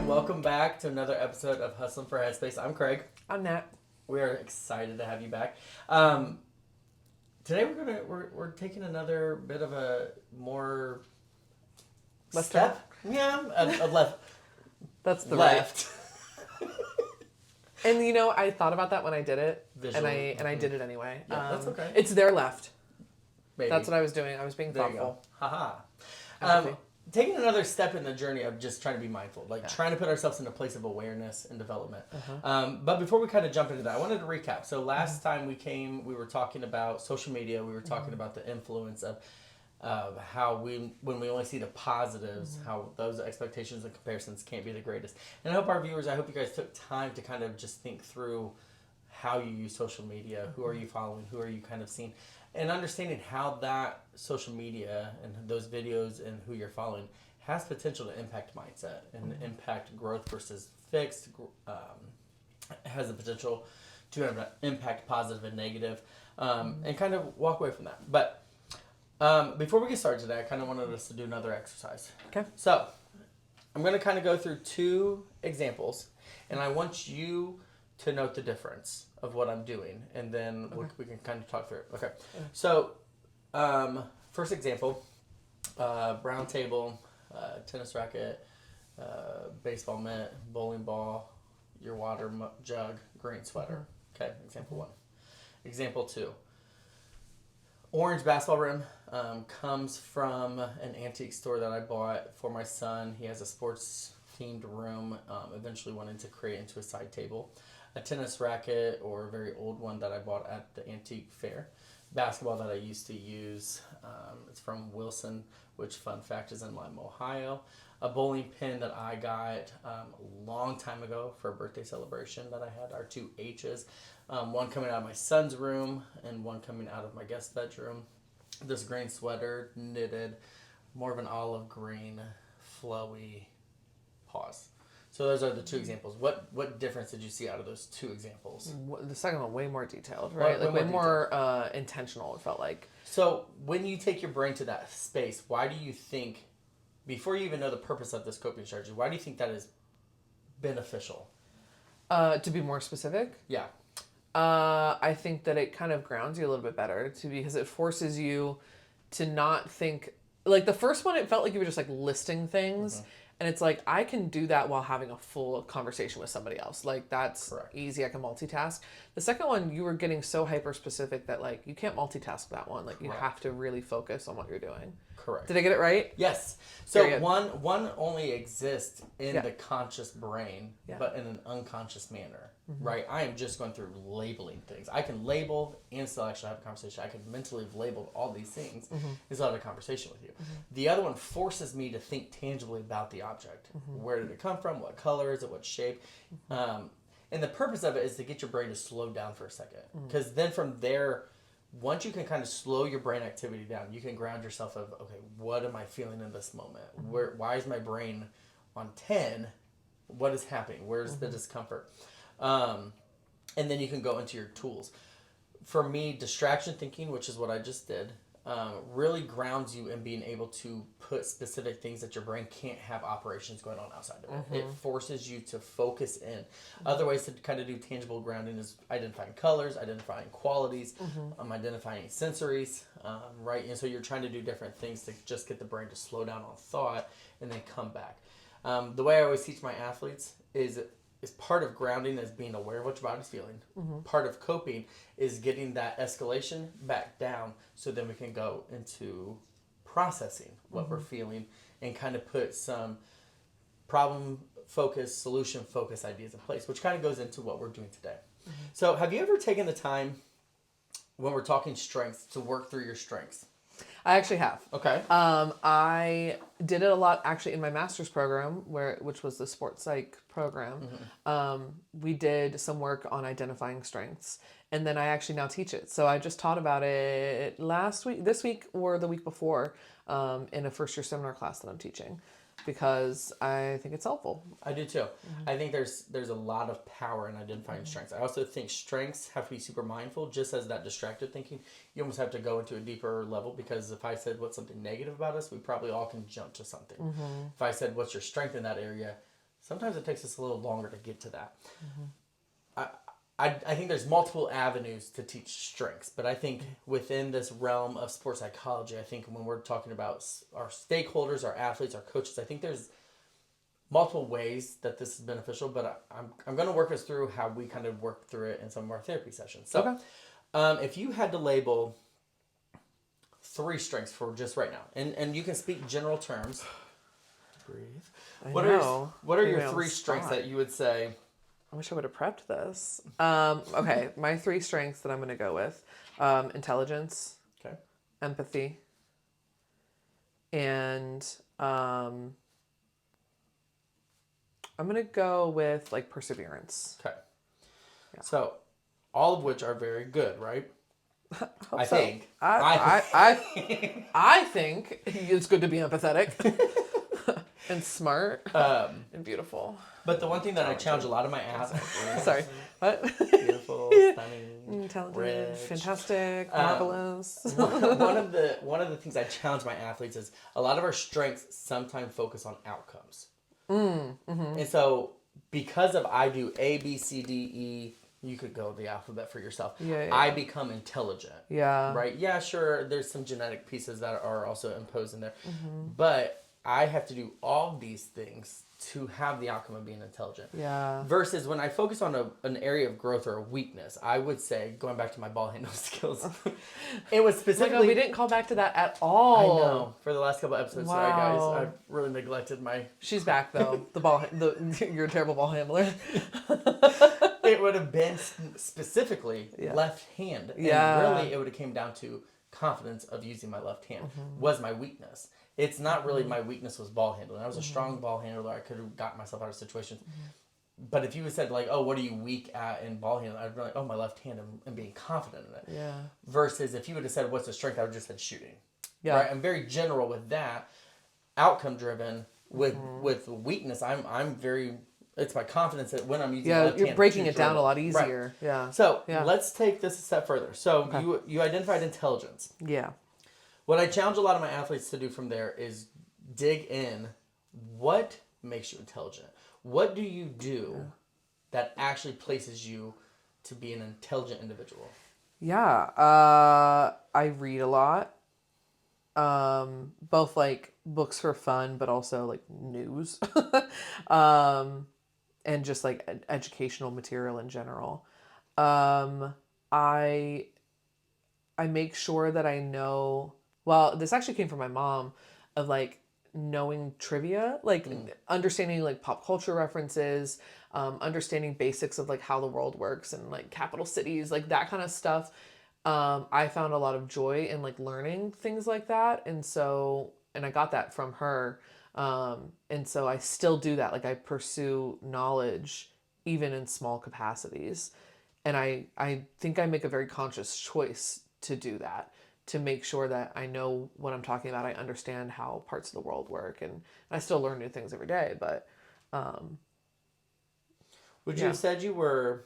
Welcome back to another episode of Hustling for Headspace. I'm Craig. I'm Nat. We are excited to have you back. Today we're taking another bit of a more Left step. Yeah, a left. That's the left. right. And you know, I thought about that when I did it, Visual. and I did it anyway. Yeah, that's okay. It's their left. Maybe. That's what I was doing. I was being There you thoughtful. go. Haha. Empathy. Taking another step in the journey of just trying to be mindful, like trying to put ourselves in a place of awareness and development. But before we kind of jump into that, I wanted to recap. So last time we were talking about social media. We were talking about the influence of how when we only see the positives, how those expectations and comparisons can't be the greatest. And I hope you guys took time to kind of just think through how you use social media, who are you following, who are you kind of seeing, and understanding how that social media and those videos and who you're following has potential to impact mindset and impact growth versus fixed, has the potential to have impact positive and negative, and kind of walk away from that. But before we get started today, I kind of wanted us to do another exercise. Okay. So I'm going to kind of go through two examples, and I want you to note the difference of what I'm doing, and then we can kind of talk through it. Okay. So, first example, brown table, tennis racket, baseball mitt, bowling ball, your water jug, green sweater. Okay, example one. Example two, orange basketball rim, comes from an antique store that I bought for my son. He has a sports themed room, eventually wanted to create into a side table. A tennis racket, or a very old one that I bought at the antique fair. Basketball that I used to use, it's from Wilson, which, fun fact, is in Lima, Ohio. A bowling pin that I got a long time ago for a birthday celebration that I had, our two H's. One coming out of my son's room and one coming out of my guest bedroom. This green sweater, knitted, more of an olive green, flowy pause. So those are the two examples. What difference did you see out of those two examples? The second one, way more detailed, right? Way more intentional, it felt like. So when you take your brain to that space, why do you think, before you even know the purpose of this coping strategy, why do you think that is beneficial? To be more specific? Yeah. I think that it kind of grounds you a little bit better, because it forces you to not think... Like, the first one, it felt like you were just, like, listing things. And it's like, I can do that while having a full conversation with somebody else. Like, that's Correct. Easy. I can multitask. The second one, you were getting so hyper-specific that, like, you can't multitask that one. Like, you have to really focus on what you're doing. Correct. Did I get it right? Yes. So one only exists in the conscious brain, but in an unconscious manner, right? I am just going through labeling things. I can label and still actually have a conversation. I can mentally have labeled all these things and still have a conversation with you. The other one forces me to think tangibly about the object. Where did it come from? What color is it? What shape? And the purpose of it is to get your brain to slow down for a second. Because then from there, once you can kind of slow your brain activity down, you can ground yourself of, okay, what am I feeling in this moment? Why is my brain on 10? What is happening? Where's the discomfort? And then you can go into your tools. For me, distraction thinking, which is what I just did, really grounds you in being able to put specific things that your brain can't have operations going on outside of it. It forces you to focus in. Other ways to kind of do tangible grounding is identifying colors, identifying qualities, identifying sensories, right? And so you're trying to do different things to just get the brain to slow down on thought and then come back. The way I always teach my athletes is part of grounding is being aware of what your body's feeling. Part of coping is getting that escalation back down so then we can go into processing what we're feeling and kind of put some problem focused, solution focused ideas in place, which kind of goes into what we're doing today. So have you ever taken the time when we're talking strengths to work through your strengths? I actually have. Okay. I did it a lot actually in my master's program, which was the sports psych program. We did some work on identifying strengths, and then I actually now teach it. So I just taught about it this week or the week before, in a first year seminar class that I'm teaching. because I think it's helpful. I do too. Mm-hmm. I think there's a lot of power in identifying strengths. I also think strengths have to be super mindful, just as that distracted thinking. You almost have to go into a deeper level, because if I said what's something negative about us, we probably all can jump to something. Mm-hmm. If I said what's your strength in that area, sometimes it takes us a little longer to get to that. I think there's multiple avenues to teach strengths, but I think within this realm of sports psychology, I think when we're talking about our stakeholders, our athletes, our coaches, I think there's multiple ways that this is beneficial, but I'm going to work us through how we kind of work through it in some of our therapy sessions. So if you had to label 3 strengths for just right now, and you can speak general terms. Breathe. What are your 3 strengths that you would say? I wish I would have prepped this. Okay, my 3 strengths that I'm going to go with: intelligence, empathy, and I'm going to go with like perseverance. Okay. Yeah. So, all of which are very good, right? I think. I think it's good to be empathetic and smart and beautiful. But the one thing that I challenge a lot of my athletes. Sorry. What? Beautiful, stunning, intelligent, rich, fantastic, marvelous. one of the things I challenge my athletes is a lot of our strengths sometimes focus on outcomes. And so because of I do A, B, C, D, E, you could go the alphabet for yourself. I become intelligent. Right? Yeah, sure. There's some genetic pieces that are also imposed in there. But I have to do all these things to have the outcome of being intelligent. Versus when I focus on an area of growth or a weakness, I would say, going back to my ball handling skills, it was specifically... Oh my God, we didn't call back to that at all. I know. For the last couple episodes, sorry guys, I've really neglected my... She's back though. You're a terrible ball handler. It would have been specifically left hand. And really it would have came down to confidence of using my left hand was my weakness. It's not really my weakness was ball handling. I was a strong ball handler. I could have gotten myself out of situations. But if you had said like, oh, what are you weak at in ball handling? I'd be like, oh, my left hand and being confident in it. Versus if you would have said, what's the strength? I would have just said shooting. Right? I'm very general with that. Outcome driven with weakness. I'm very, it's my confidence that when I'm using my left hand. You're breaking it down a lot easier. Right. So let's take this a step further. So you identified intelligence. What I challenge a lot of my athletes to do from there is dig in. What makes you intelligent? What do you do that actually places you to be an intelligent individual? I read a lot. Both like books for fun, but also like news. And just like educational material in general. I make sure that I know... Well, this actually came from my mom, of like knowing trivia, like understanding like pop culture references, understanding basics of like how the world works and like capital cities, like that kind of stuff. I found a lot of joy in like learning things like that. And I got that from her. And so I still do that. Like I pursue knowledge even in small capacities. And I think I make a very conscious choice to do that, to make sure that I know what I'm talking about. I understand how parts of the world work, and I still learn new things every day. But would you have said you were,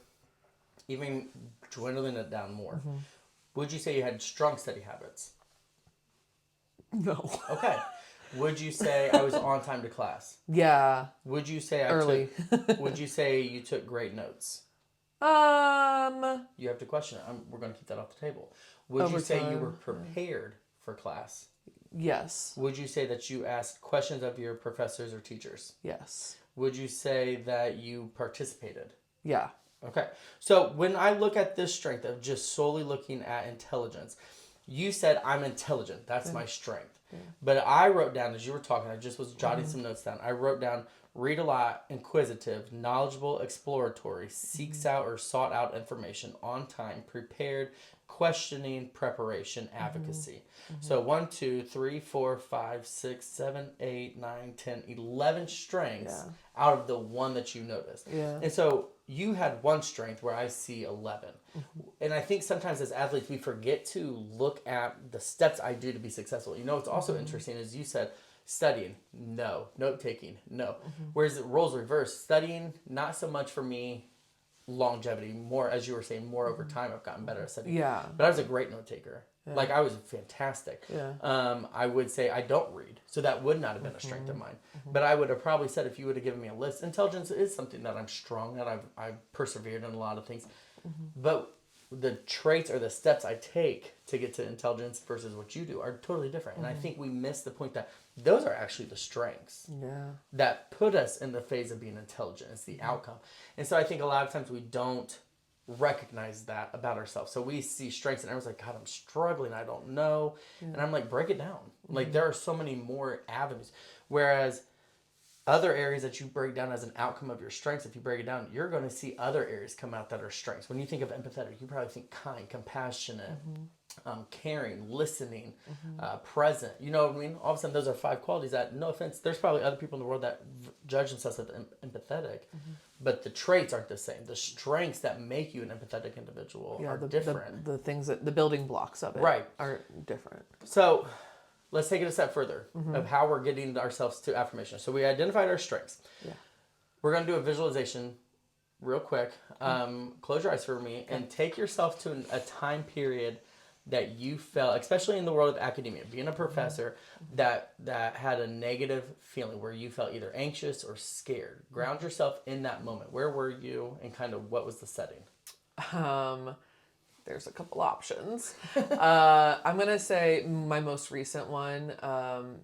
even dwindling it down more, would you say you had strong study habits? No. Okay. Would you say I was on time to class? Yeah. Would you say early? Would you say you took great notes? You have to question it. We're going to keep that off the table. Would you say you were prepared for class? Yes. Would you say that you asked questions of your professors or teachers? Yes. Would you say that you participated? Yeah. Okay. So when I look at this strength of just solely looking at intelligence, you said I'm intelligent. That's my strength. But I wrote down, as you were talking, I just was jotting some notes down. I wrote down, read a lot, inquisitive, knowledgeable, exploratory, seeks out or sought out information, on time, prepared, questioning, preparation, advocacy. So 1, 2, 3, 4, 5, 6, 7, 8, 9, 10, 11 strengths out of the one that you noticed. And so you had one strength where I see 11. And I think sometimes as athletes, we forget to look at the steps I do to be successful. You know, what's also interesting is you said studying, no. Note-taking, no. Whereas it roles reverse. Studying, not so much for me. Longevity, more, as you were saying, more over time. I've gotten better at studying. Yeah. But I was a great note taker. Yeah. Like, I was fantastic. Yeah. I would say I don't read. So that would not have been a strength of mine. But I would have probably said, if you would have given me a list, intelligence is something that I'm strong at. I've persevered in a lot of things. But the traits or the steps I take to get to intelligence versus what you do are totally different. And I think we miss the point that those are actually the strengths that put us in the phase of being intelligent. It's the outcome. And so I think a lot of times we don't recognize that about ourselves. So we see strengths and everyone's like, God, I'm struggling. I don't know. And I'm like, break it down. Like, there are so many more avenues. Whereas other areas that you break down as an outcome of your strengths, if you break it down, you're going to see other areas come out that are strengths. When you think of empathetic, you probably think kind, compassionate, caring, listening, present. You know what I mean? All of a sudden, those are 5 qualities that, no offense, there's probably other people in the world that judge themselves as empathetic, but the traits aren't the same. The strengths that make you an empathetic individual are different. The things that, the building blocks of it are different. So let's take it a step further of how we're getting ourselves to affirmation. So we identified our strengths. Yeah. We're going to do a visualization real quick. Close your eyes for me and take yourself to a time period that you felt, especially in the world of academia, being a professor, that had a negative feeling where you felt either anxious or scared. Ground yourself in that moment. Where were you and kind of what was the setting? There's a couple options. I'm going to say my most recent one,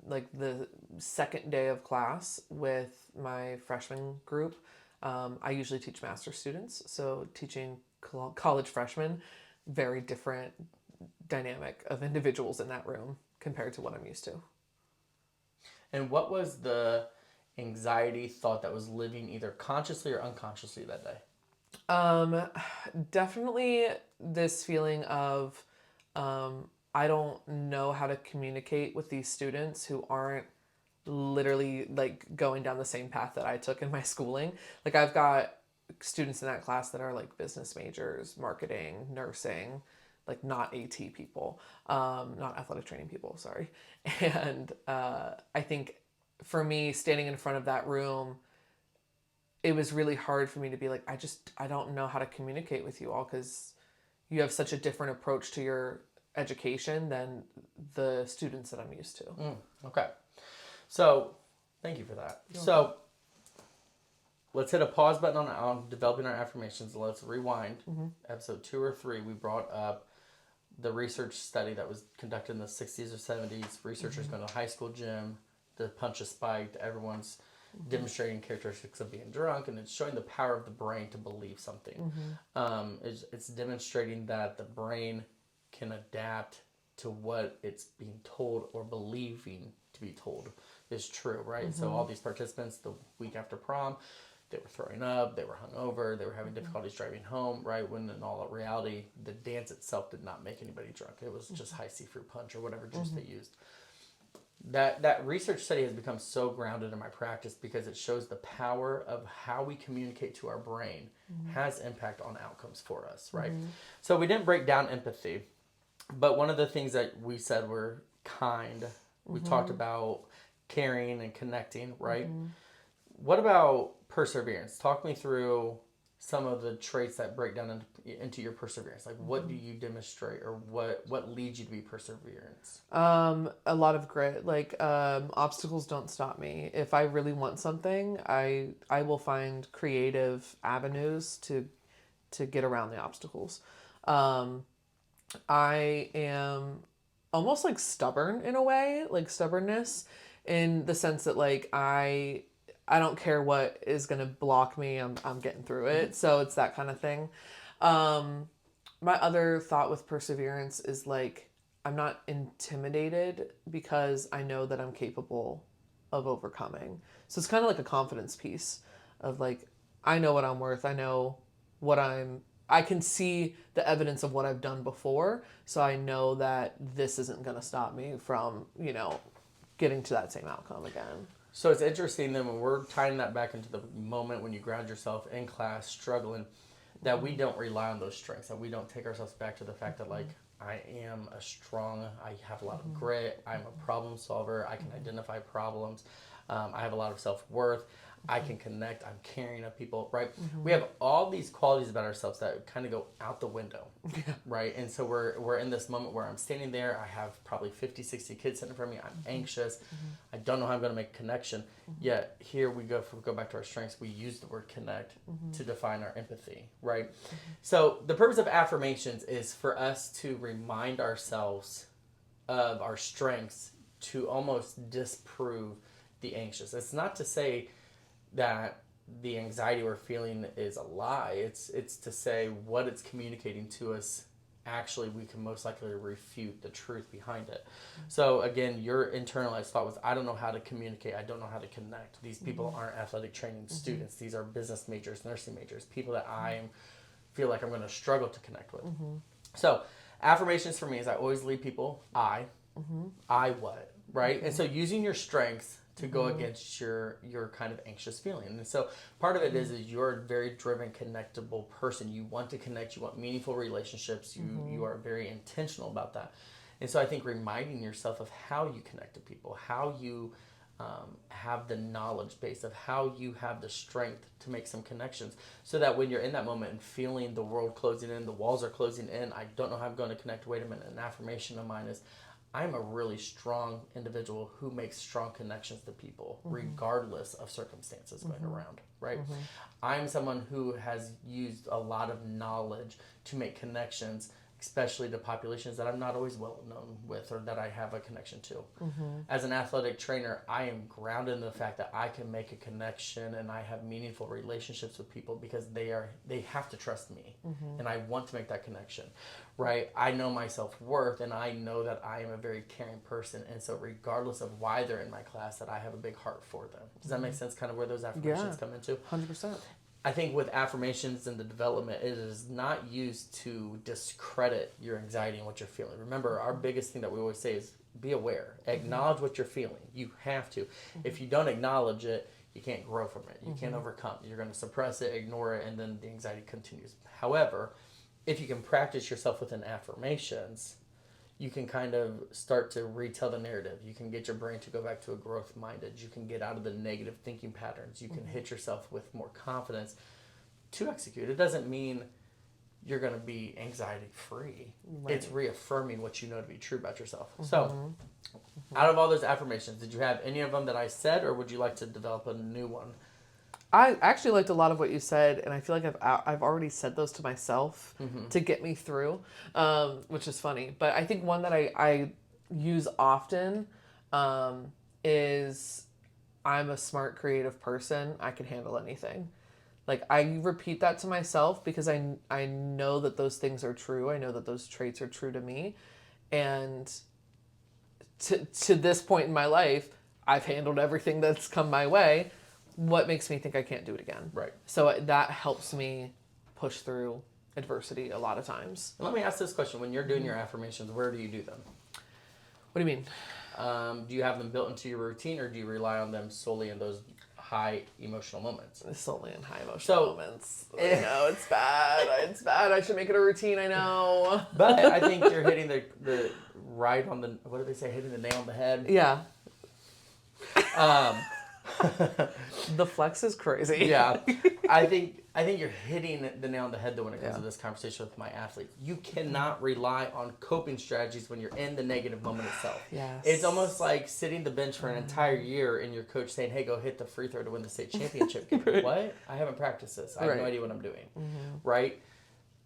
like the second day of class with my freshman group. I usually teach master's students, so teaching college freshmen, very different dynamic of individuals in that room compared to what I'm used to. And what was the anxiety thought that was living either consciously or unconsciously that day? Definitely this feeling of I don't know how to communicate with these students who aren't literally like going down the same path that I took in my schooling. Like, I've got students in that class that are like business majors, marketing, nursing, like not AT people, not athletic training people, sorry. And I think for me, standing in front of that room, it was really hard for me to be like, I don't know how to communicate with you all because you have such a different approach to your education than the students that I'm used to. Okay. So thank you for that. So let's hit a pause button on developing our affirmations. Let's rewind. Episode 2 or 3, we brought up the research study that was conducted in the 60s or 70s. Researchers going to a high school gym, the punch is spiked, everyone's demonstrating characteristics of being drunk, and it's showing the power of the brain to believe something. It's demonstrating that the brain can adapt to what it's being told or believing to be told is true, right? So all these participants, the week after prom, they were throwing up, they were hungover, they were having difficulties driving home, right? When in all reality, the dance itself did not make anybody drunk. It was just high seafood punch or whatever juice they used. That research study has become so grounded in my practice because it shows the power of how we communicate to our brain has impact on outcomes for us, right? So we didn't break down empathy, but one of the things that we said were kind. We talked about caring and connecting, right? What about perseverance? Talk me through some of the traits that break down into your perseverance. Like, what do you demonstrate, or what leads you to be perseverance? A lot of grit. Like, obstacles don't stop me. If I really want something, I will find creative avenues to get around the obstacles. I am almost like stubborn in a way, like stubbornness, in the sense that like I don't care what is going to block me. I'm getting through it. So it's that kind of thing. My other thought with perseverance is like, I'm not intimidated because I know that I'm capable of overcoming. So it's kind of like a confidence piece of like, I know what I'm worth. I know I can see the evidence of what I've done before. So I know that this isn't going to stop me from, getting to that same outcome again. So it's interesting then when we're tying that back into the moment when you ground yourself in class struggling, that we don't rely on those strengths, that we don't take ourselves back to the fact that like, I have a lot of grit, I'm a problem solver, I can identify problems, I have a lot of self-worth. I can connect, I'm caring of people, right? We have all these qualities about ourselves that kind of go out the window, right? And so we're in this moment where I'm standing there, I have probably 50, 60 kids sitting in front of me, I'm anxious, I don't know how I'm going to make a connection, yet here we go back to our strengths, we use the word connect to define our empathy, right? So the purpose of affirmations is for us to remind ourselves of our strengths to almost disprove the anxious. It's not to say that the anxiety we're feeling is a lie. It's to say what it's communicating to us. Actually, we can most likely refute the truth behind it. So again, your internalized thought was, I don't know how to communicate. I don't know how to connect. These people aren't athletic training students. These are business majors, nursing majors, people that I feel like I'm going to struggle to connect with. So affirmations for me is I always lead people, I what, right? And so using your strengths to go against your kind of anxious feeling. And so part of it is you're a very driven, connectable person. You want to connect, you want meaningful relationships, you are very intentional about that. And so I think reminding yourself of how you connect to people, how you have the knowledge base of how you have the strength to make some connections, so that when you're in that moment and feeling the world closing in, the walls are closing in, I don't know how I'm going to connect, wait a minute, an affirmation of mine is, I'm a really strong individual who makes strong connections to people, regardless of circumstances going around, right? I'm someone who has used a lot of knowledge to make connections, especially to populations that I'm not always well known with or that I have a connection to. As an athletic trainer, I am grounded in the fact that I can make a connection and I have meaningful relationships with people because they have to trust me, and I want to make that connection, right? I know my self-worth, and I know that I am a very caring person, and so regardless of why they're in my class, that I have a big heart for them. Does that make sense, kind of where those affirmations come into? 100%. I think with affirmations and the development, it is not used to discredit your anxiety and what you're feeling. Remember, our biggest thing that we always say is be aware. Acknowledge what you're feeling. You have to. If you don't acknowledge it, you can't grow from it. You can't overcome. You're going to suppress it, ignore it, and then the anxiety continues. However, if you can practice yourself within affirmations, you can kind of start to retell the narrative. You can get your brain to go back to a growth minded. You can get out of the negative thinking patterns. You can hit yourself with more confidence to execute. It doesn't mean you're going to be anxiety free. Right. It's reaffirming what you know to be true about yourself. So out of all those affirmations, did you have any of them that I said, or would you like to develop a new one? I actually liked a lot of what you said, and I feel like I've already said those to myself to get me through, which is funny. But I think one that I use often is, I'm a smart, creative person. I can handle anything. Like, I repeat that to myself because I know that those things are true. I know that those traits are true to me. And to this point in my life, I've handled everything that's come my way. What makes me think I can't do it again? Right. So that helps me push through adversity a lot of times. And let me ask this question. When you're doing your affirmations, where do you do them? What do you mean? Do you have them built into your routine, or do you rely on them solely in those high emotional moments? Solely in high emotional moments. I know, it's bad. It's bad. I should make it a routine, I know. But I think you're hitting the right on the, what do they say, hitting the nail on the head? Yeah. The flex is crazy. Yeah. I think you're hitting the nail on the head though when it comes to this conversation with my athletes. You cannot rely on coping strategies when you're in the negative moment itself. Yes. It's almost like sitting the bench for an entire year and your coach saying, hey, go hit the free throw to win the state championship. Right. What? I haven't practiced this. I have no idea what I'm doing. Right?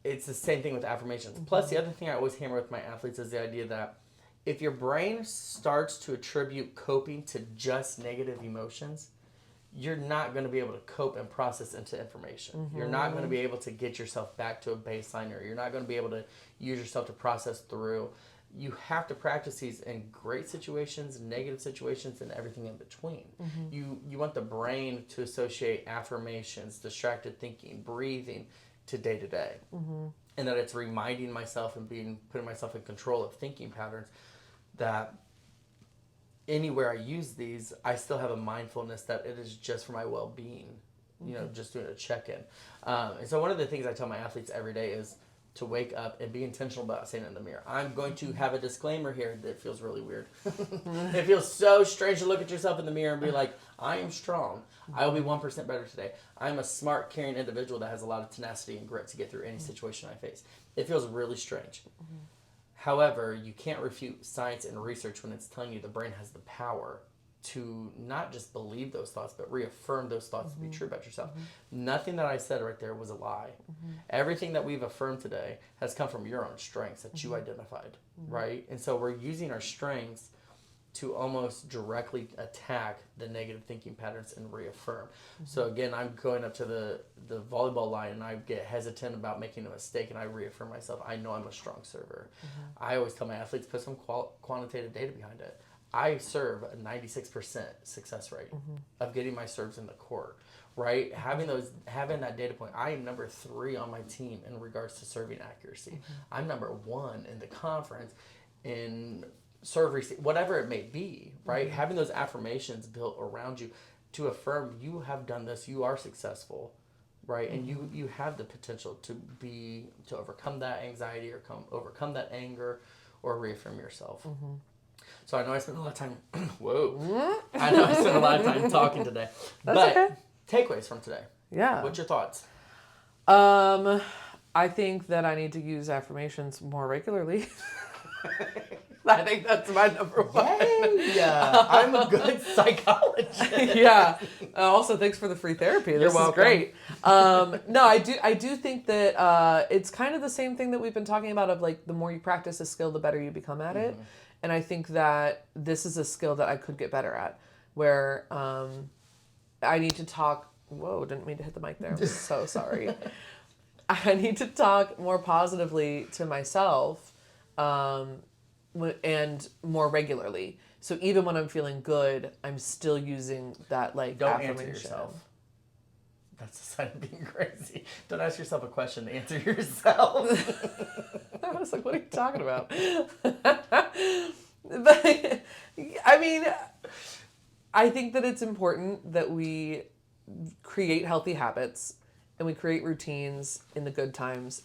It's the same thing with affirmations. Plus, the other thing I always hammer with my athletes is the idea that if your brain starts to attribute coping to just negative emotions, you're not going to be able to cope and process into information. You're not going to be able to get yourself back to a baseline, or you're not going to be able to use yourself to process through. You have to practice these in great situations, negative situations, and everything in between. You want the brain to associate affirmations, distracted thinking, breathing to day to day. And that it's reminding myself and putting myself in control of thinking patterns, that anywhere I use these, I still have a mindfulness that it is just for my well-being, just doing a check-in. And so one of the things I tell my athletes every day is to wake up and be intentional about saying it in the mirror. I'm going to have a disclaimer here that feels really weird. It feels so strange to look at yourself in the mirror and be like, I am strong. I will be 1% better today. I'm a smart, caring individual that has a lot of tenacity and grit to get through any situation I face. It feels really strange. However, you can't refute science and research when it's telling you the brain has the power to not just believe those thoughts, but reaffirm those thoughts to be true about yourself. Nothing that I said right there was a lie. Everything that we've affirmed today has come from your own strengths that you identified, right? And so we're using our strengths to almost directly attack the negative thinking patterns and reaffirm. So again, I'm going up to the volleyball line and I get hesitant about making a mistake and I reaffirm myself. I know I'm a strong server. I always tell my athletes, put some quantitative data behind it. I serve a 96% success rate of getting my serves in the court, right? Having that data point. I am number 3 on my team in regards to serving accuracy. I'm number 1 in the conference in serve receive, whatever it may be, right? Having those affirmations built around you to affirm you have done this, you are successful, right? And you have the potential to overcome that anxiety or overcome that anger or reaffirm yourself. So I know I spent a lot of time, I know I spent a lot of time talking today. But takeaways from today. Yeah. What's your thoughts? I think that I need to use affirmations more regularly. I think that's my number 1. Yeah, I'm a good psychologist. Yeah. Also, thanks for the free therapy. This is great. No, I do think that it's kind of the same thing that we've been talking about of like the more you practice a skill, the better you become at it. And I think that this is a skill that I could get better at, where I need to talk. Whoa, didn't mean to hit the mic there. I'm so sorry. I need to talk more positively to myself and more regularly. So even when I'm feeling good, I'm still using that Don't affirmation. answer yourself. That's a sign of being crazy. Don't ask yourself a question. Answer yourself. I was like, what are you talking about? But, I mean, I think that it's important that we create healthy habits and we create routines in the good times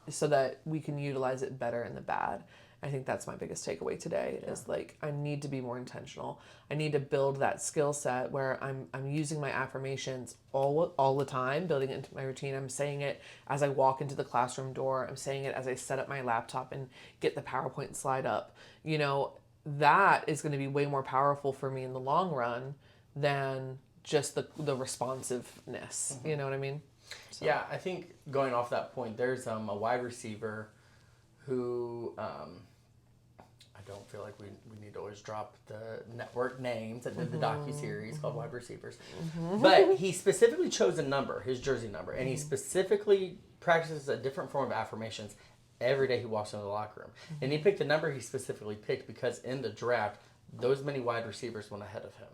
so that we can utilize it better in the bad. I think that's my biggest takeaway today is I need to be more intentional. I need to build that skill set where I'm using my affirmations all the time, building it into my routine. I'm saying it as I walk into the classroom door. I'm saying it as I set up my laptop and get the PowerPoint slide up. You know, that is going to be way more powerful for me in the long run than just the responsiveness. You know what I mean? So. Yeah, I think going off that point, there's a wide receiver who I don't feel like we need to always drop the network names that did the docuseries called Wide Receivers. But he specifically chose a number, his jersey number, and he specifically practices a different form of affirmations every day he walks into the locker room. And he picked the number he specifically picked because in the draft, those many wide receivers went ahead of him.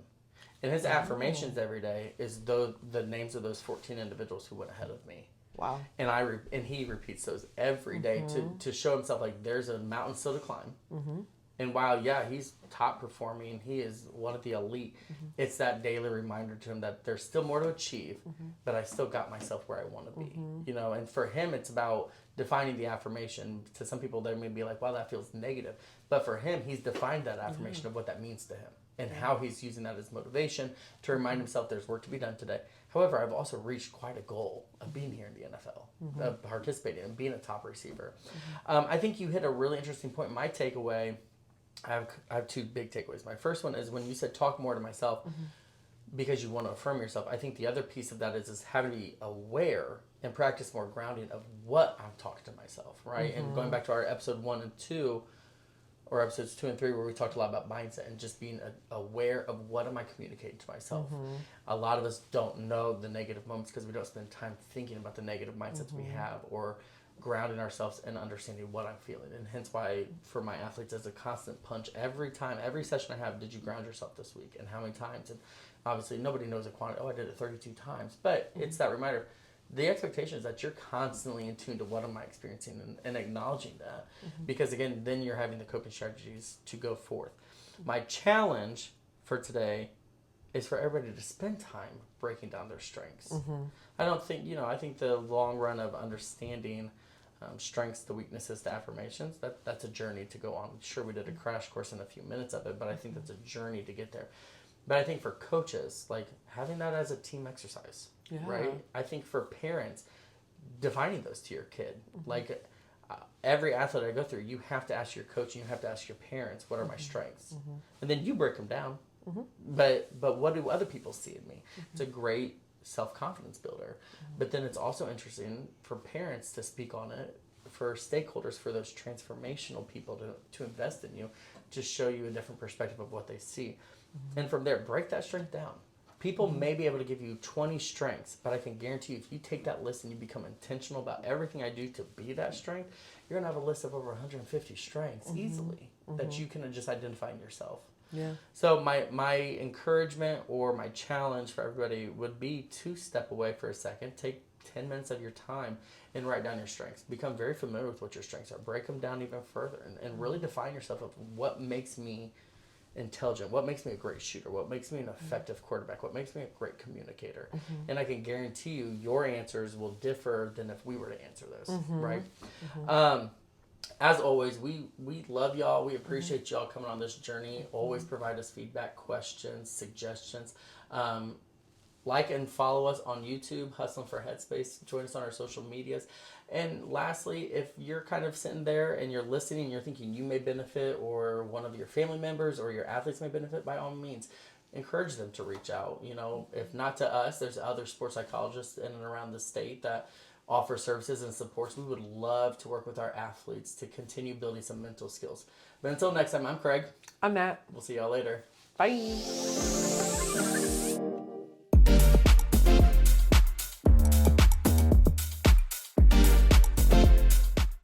And his affirmations every day is the names of those 14 individuals who went ahead of me. Wow. And he repeats those every day to show himself there's a mountain still to climb. And while, he's top performing, he is one of the elite, it's that daily reminder to him that there's still more to achieve, but I still got myself where I want to be. You know, and for him, it's about defining the affirmation. To some people, they may be like, wow, that feels negative. But for him, he's defined that affirmation of what that means to him and how he's using that as motivation to remind himself there's work to be done today. However, I've also reached quite a goal of being here in the NFL, of participating and being a top receiver. I think you hit a really interesting point. My takeaway, I have 2 big takeaways. My first one is when you said talk more to myself because you want to affirm yourself. I think the other piece of that is having to be aware and practice more grounding of what I'm talking to myself, right? And going back to our episode 1 and 2, or episodes 2 and 3, where we talked a lot about mindset and just being aware of what am I communicating to myself. A lot of us don't know the negative moments because we don't spend time thinking about the negative mindsets we have or grounding ourselves and understanding what I'm feeling. And hence why for my athletes as a constant punch every session I have, did you ground yourself this week and how many times? And obviously nobody knows a quantity. I did it 32 times, but it's that reminder. The expectation is that you're constantly in tune to what am I experiencing and acknowledging that because again, then you're having the coping strategies to go forth. My challenge for today is for everybody to spend time breaking down their strengths. I don't think, I think the long run of understanding strengths to weaknesses to affirmations. That's a journey to go on. Sure, we did a crash course in a few minutes of it, but I think that's a journey to get there. But I think for coaches, like having that as a team exercise, right? I think for parents, defining those to your kid, like every athlete I go through, you have to ask your coach and you have to ask your parents, what are my strengths? And then you break them down. But what do other people see in me? It's a great self-confidence builder. But then it's also interesting for parents to speak on it, for stakeholders, for those transformational people to invest in you, to show you a different perspective of what they see. And from there, break that strength down. People may be able to give you 20 strengths, but I can guarantee you, if you take that list and you become intentional about everything I do to be that strength, you're going to have a list of over 150 strengths easily that you can just identify in yourself. Yeah. So my encouragement or my challenge for everybody would be to step away for a second, take 10 minutes of your time and write down your strengths. Become very familiar with what your strengths are. Break them down even further and really define yourself of what makes me intelligent, what makes me a great shooter, what makes me an effective quarterback, what makes me a great communicator. And I can guarantee you your answers will differ than if we were to answer this, right? As always, we love y'all. We appreciate y'all coming on this journey. Always provide us feedback, questions, suggestions. Like and follow us on YouTube, Hustling for Headspace. Join us on our social medias. And lastly, if you're kind of sitting there and you're listening and you're thinking you may benefit, or one of your family members or your athletes may benefit, by all means, encourage them to reach out. You know, if not to us, there's other sports psychologists in and around the state that offer services and supports. We would love to work with our athletes to continue building some mental skills. But until next time, I'm Craig. I'm Nat. We'll see y'all later. Bye.